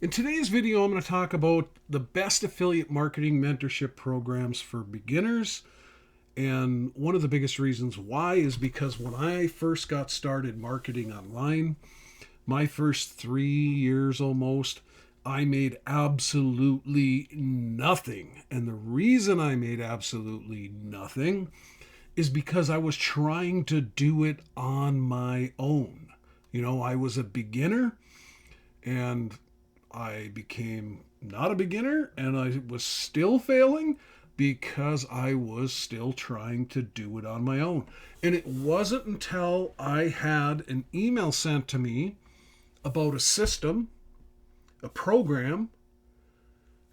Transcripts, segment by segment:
In today's video, I'm going to talk about the best affiliate marketing mentorship programs for beginners. And one of the biggest reasons why is because when I first got started marketing online, my first 3 years almost, I made absolutely nothing. And the reason I made absolutely nothing is because I was trying to do it on my own. I was a beginner and I became not a beginner and I was still failing because I was still trying to do it on my own. And it wasn't until I had an email sent to me about a system, a program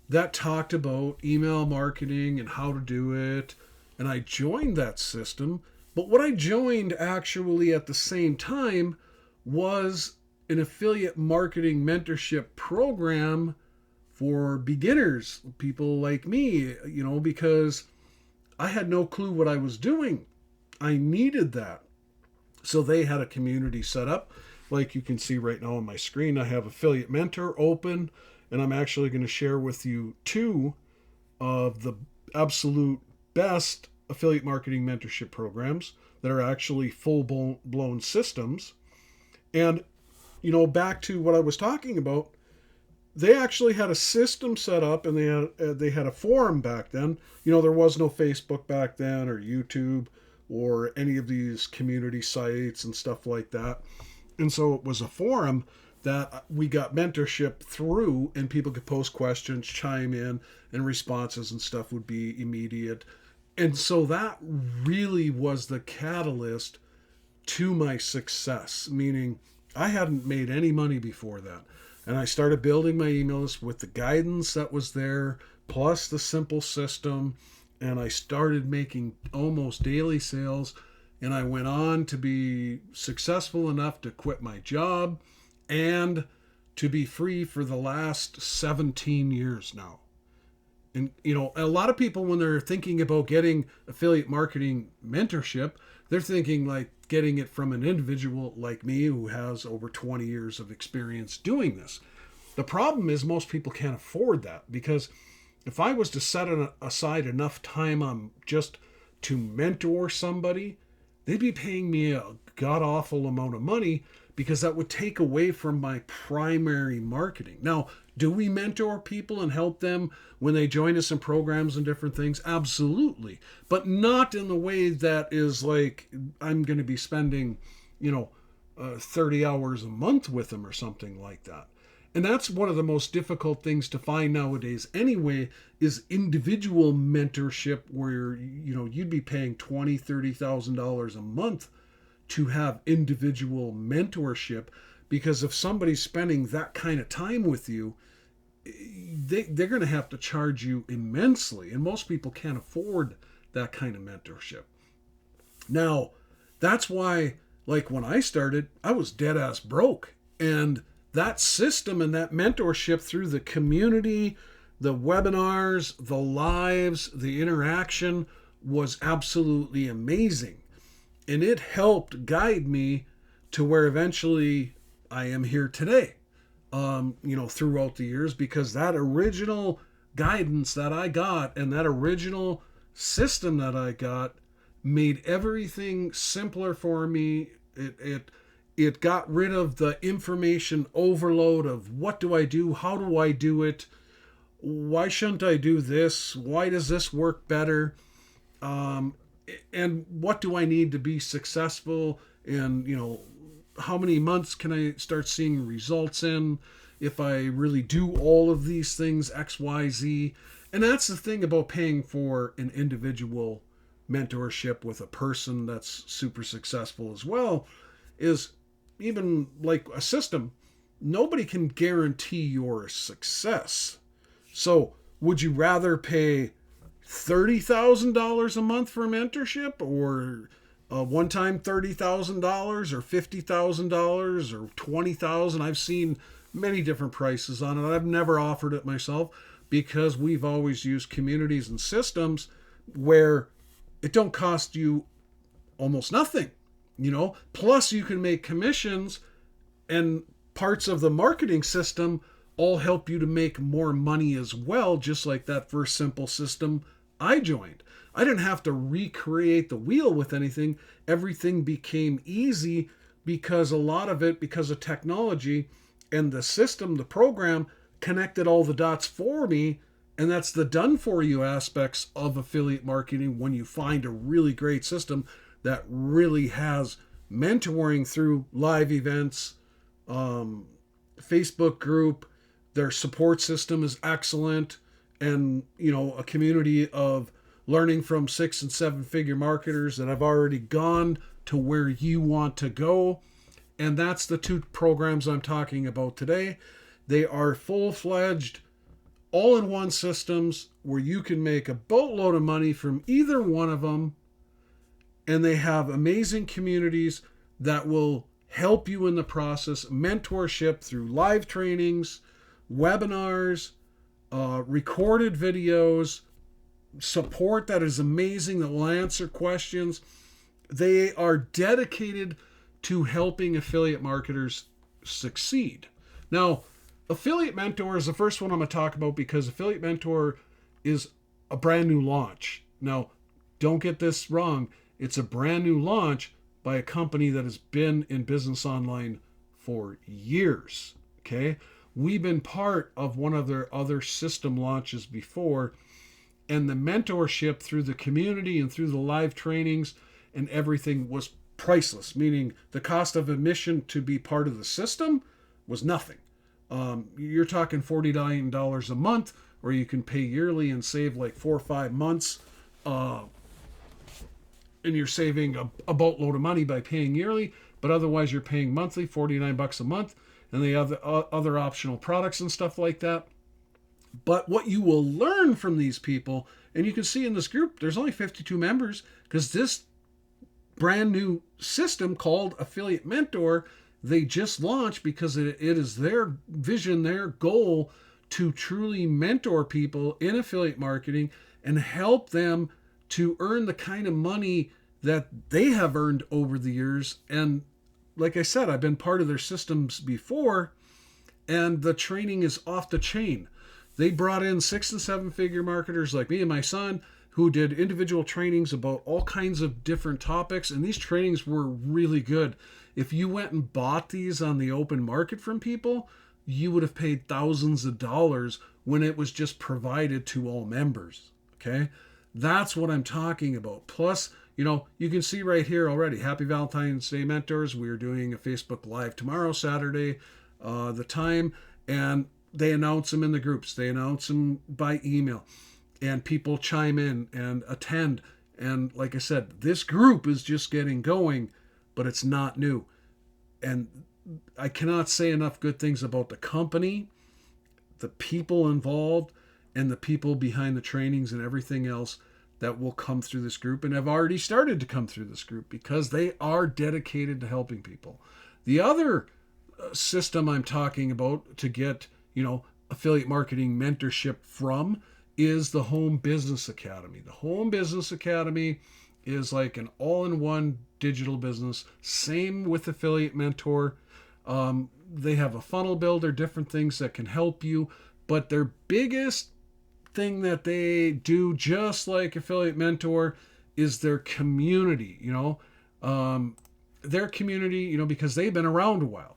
that talked about email marketing and how to do it. And I joined that system. But what I joined actually at the same time was an affiliate marketing mentorship program for beginners, people like me, because I had no clue what I was doing. I needed that. So they had a community set up. Like you can see right now on my screen, I have Affiliate Mentor open, and I'm actually going to share with you two of the absolute best affiliate marketing mentorship programs that are actually full-blown systems. And back to what I was talking about, they actually had a system set up, and they had a forum back then. There was no Facebook back then, or YouTube, or any of these community sites and stuff like that. And so it was a forum that we got mentorship through, and people could post questions, chime in, and responses and stuff would be immediate. And so that really was the catalyst to my success, meaning I hadn't made any money before that. And I started building my email list with the guidance that was there, plus the simple system. And I started making almost daily sales. And I went on to be successful enough to quit my job and to be free for the last 17 years now. And, a lot of people, when they're thinking about getting affiliate marketing mentorship, they're thinking like getting it from an individual like me who has over 20 years of experience doing this. The problem is most people can't afford that, because if I was to set aside enough time on just to mentor somebody, they'd be paying me a god-awful amount of money, because that would take away from my primary marketing. Now, do we mentor people and help them when they join us in programs and different things? Absolutely. But not in the way that is like I'm going to be spending, 30 hours a month with them or something like that. And that's one of the most difficult things to find nowadays anyway, is individual mentorship where, you'd be paying $20,000, $30,000 a month to have individual mentorship. Because if somebody's spending that kind of time with you, they're going to have to charge you immensely. And most people can't afford that kind of mentorship. Now, that's why, like when I started, I was dead ass broke. And that system and that mentorship through the community, the webinars, the lives, the interaction was absolutely amazing. And it helped guide me to where eventually I am here today, throughout the years, because that original guidance that I got and that original system that I got made everything simpler for me. It got rid of the information overload of what do I do? How do I do it? Why shouldn't I do this? Why does this work better? And what do I need to be successful? And, how many months can I start seeing results in if I really do all of these things, X, Y, Z? And that's the thing about paying for an individual mentorship with a person that's super successful as well, is even like a system, nobody can guarantee your success. So would you rather pay $30,000 a month for mentorship, or one time $30,000 or $50,000 or $20,000? I've seen many different prices on it. I've never offered it myself, because we've always used communities and systems where it don't cost you almost nothing. Plus you can make commissions, and parts of the marketing system all help you to make more money as well, just like that first simple system I joined. I didn't have to recreate the wheel with anything. Everything became easy because a lot of it, because of technology and the system, the program connected all the dots for me. And that's the done for you aspects of affiliate marketing when you find a really great system that really has mentoring through live events, Facebook group. Their support system is excellent, and a community of learning from 6 and 7 figure marketers that have already gone to where you want to go. And that's the two programs I'm talking about today. They are full-fledged, all-in-one systems where you can make a boatload of money from either one of them. And they have amazing communities that will help you in the process. Mentorship through live trainings, webinars, recorded videos, support that is amazing that will answer questions. They are dedicated to helping affiliate marketers succeed. Now, Affiliate Mentor is the first one I'm going to talk about because Affiliate Mentor is a brand new launch. Now, don't get this wrong. It's a brand new launch by a company that has been in business online for years. Okay? We've been part of one of their other system launches before, and the mentorship through the community and through the live trainings and everything was priceless, meaning the cost of admission to be part of the system was nothing. You're talking $49 a month, or you can pay yearly and save like 4 or 5 months, and you're saving a boatload of money by paying yearly, but otherwise you're paying monthly, $49 a month, and they have other optional products and stuff like that. But what you will learn from these people, and you can see in this group, there's only 52 members, because this brand new system called Affiliate Mentor, they just launched because it is their vision, their goal to truly mentor people in affiliate marketing and help them to earn the kind of money that they have earned over the years. And like I said, I've been part of their systems before, and the training is off the chain. They brought in 6 and 7 figure marketers like me and my son who did individual trainings about all kinds of different topics, and these trainings were really good. If you went and bought these on the open market from people, you would have paid thousands of dollars when it was just provided to all members. Okay? That's what I'm talking about. Plus, you can see right here already, Happy Valentine's Day Mentors. We are doing a Facebook Live tomorrow, Saturday, the time, and they announce them in the groups. They announce them by email, and people chime in and attend. And like I said, this group is just getting going, but it's not new. And I cannot say enough good things about the company, the people involved, and the people behind the trainings and everything else that will come through this group and have already started to come through this group because they are dedicated to helping people. The other system I'm talking about to get, affiliate marketing mentorship from is the Home Business Academy. The Home Business Academy is like an all-in-one digital business. Same with Affiliate Mentor. They have a funnel builder, different things that can help you, but their biggest thing that they do, just like Affiliate Mentor, is their community. Their community, because they've been around a while.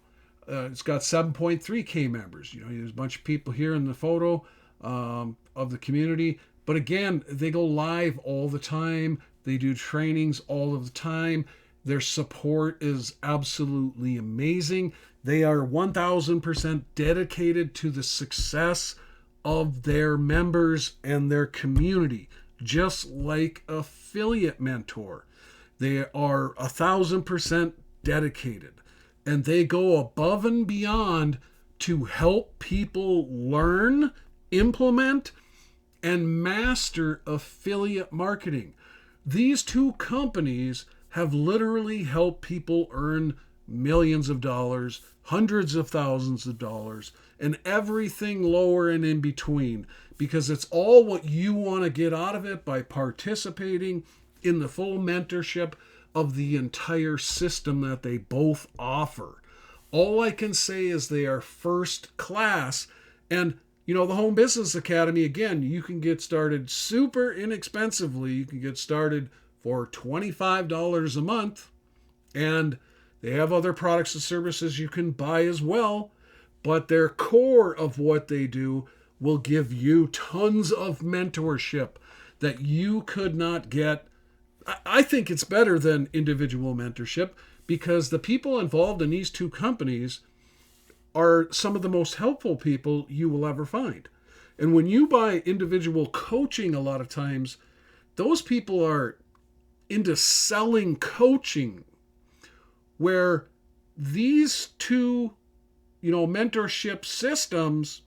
It's got 7.3K members. There's a bunch of people here in the photo of the community. But again, they go live all the time. They do trainings all of the time. Their support is absolutely amazing. They are 1,000% dedicated to the success of their members and their community, just like Affiliate Mentor. They are 1,000% dedicated, and they go above and beyond to help people learn, implement, and master affiliate marketing. These two companies have literally helped people earn millions of dollars, hundreds of thousands of dollars, and everything lower and in between, because it's all what you want to get out of it by participating in the full mentorship of the entire system that they both offer. All I can say is they are first class, And, the Home Business Academy, again, you can get started super inexpensively. You can get started for $25 a month. And they have other products and services you can buy as well. But their core of what they do will give you tons of mentorship that you could not get. I think it's better than individual mentorship because the people involved in these two companies are some of the most helpful people you will ever find. And when you buy individual coaching, a lot of times, those people are into selling coaching, where these two, mentorship systems,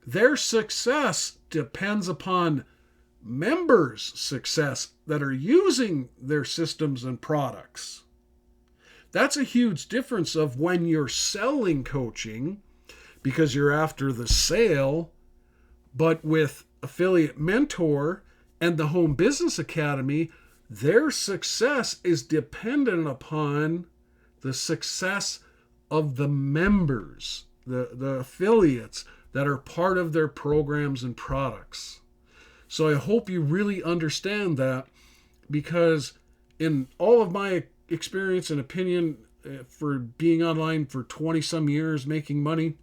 their success depends upon members' success that are using their systems and products. That's a huge difference of when you're selling coaching because you're after the sale, but with Affiliate Mentor and the Home Business Academy, their success is dependent upon the success of the members, the affiliates that are part of their programs and products. So I hope you really understand that, because in all of my experience and opinion for being online for 20 some years making money,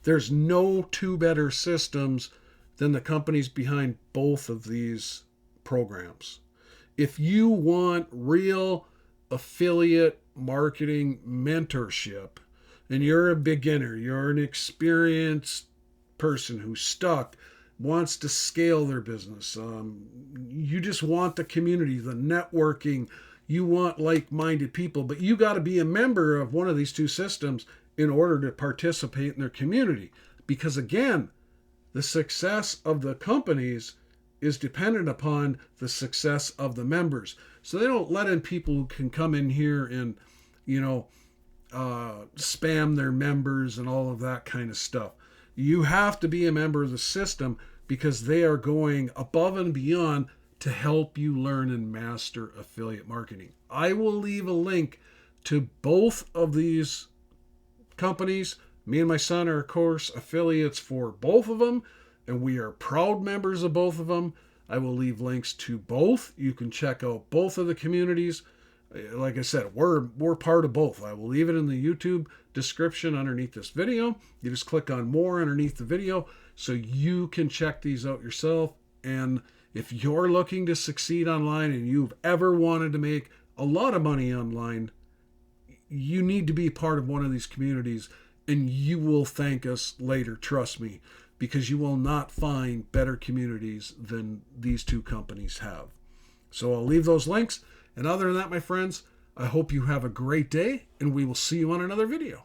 there's no two better systems than the companies behind both of these programs. If you want real affiliate marketing mentorship and you're a beginner, you're an experienced person who's stuck, wants to scale their business, you just want the community, the networking, you want like-minded people, but you got to be a member of one of these two systems in order to participate in their community. Because again, the success of the companies is dependent upon the success of the members. So they don't let in people who can come in here and, spam their members and all of that kind of stuff. You have to be a member of the system because they are going above and beyond to help you learn and master affiliate marketing. I will leave a link to both of these companies. Me and my son are, of course, affiliates for both of them, and we are proud members of both of them. I will leave links to both. You can check out both of the communities. Like I said, we're part of both. I will leave it in the YouTube description underneath this video. You just click on more underneath the video so you can check these out yourself. And if you're looking to succeed online and you've ever wanted to make a lot of money online, you need to be part of one of these communities, and you will thank us later, trust me, because you will not find better communities than these two companies have. So I'll leave those links. And other than that, my friends, I hope you have a great day, and we will see you on another video.